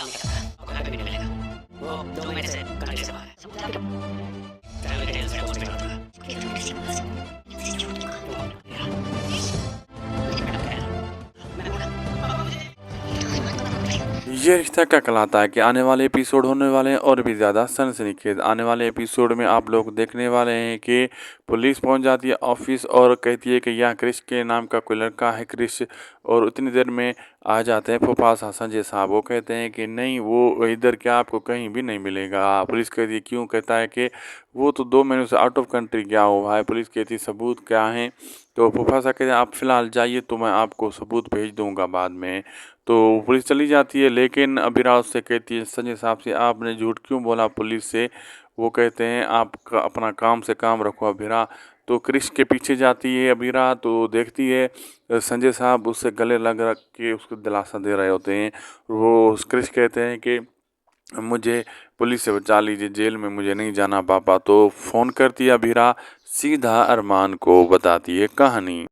काम नहीं करता, आपको घर पे भी नहीं मिलेगा। वो 2 महीने से कंट्री से बाहर है। सबूत आपके फैमिली डिटेल्स है, पोस्ट करता था। कोई झूठ नहीं बोल सकता। इतनी झूठ क्यों बोल रहा है? मैंने बोला पापा मुझे ये रिश्ता क्या कहलाता है कि आने वाले एपिसोड होने वाले हैं और भी ज़्यादा सनसनीखेज। आने वाले एपिसोड में आप लोग देखने वाले हैं कि पुलिस पहुंच जाती है ऑफिस और कहती है कि यहाँ क्रिश के नाम का कोई लड़का है क्रिश, और उतनी देर में आ जाते हैं फूफा संजय साहब। वो कहते हैं कि नहीं, वो इधर क्या आपको कहीं भी नहीं मिलेगा। पुलिस कहती है क्यों? कहता है कि वो तो 2 महीनों से आउट ऑफ कंट्री गया हुआ है। पुलिस कहती है सबूत क्या है? तो फूफा साहब कहते हैं आप फ़िलहाल जाइए, तो मैं आपको सबूत भेज दूंगा बाद में। तो पुलिस चली जाती है, लेकिन अभिरा उससे कहती है संजय साहब से आपने झूठ क्यों बोला पुलिस से? वो कहते हैं आप अपना काम से काम रखो अभिरा। तो क्रिश के पीछे जाती है अभिरा, तो देखती है संजय साहब उससे गले लग रख के उसको दिलासा दे रहे होते हैं। वो क्रिश कहते हैं कि मुझे पुलिस से बचा लीजिए, जेल में मुझे नहीं जाना पापा। तो फ़ोन करती है अभिरा, सीधा अरमान को बताती है कहानी।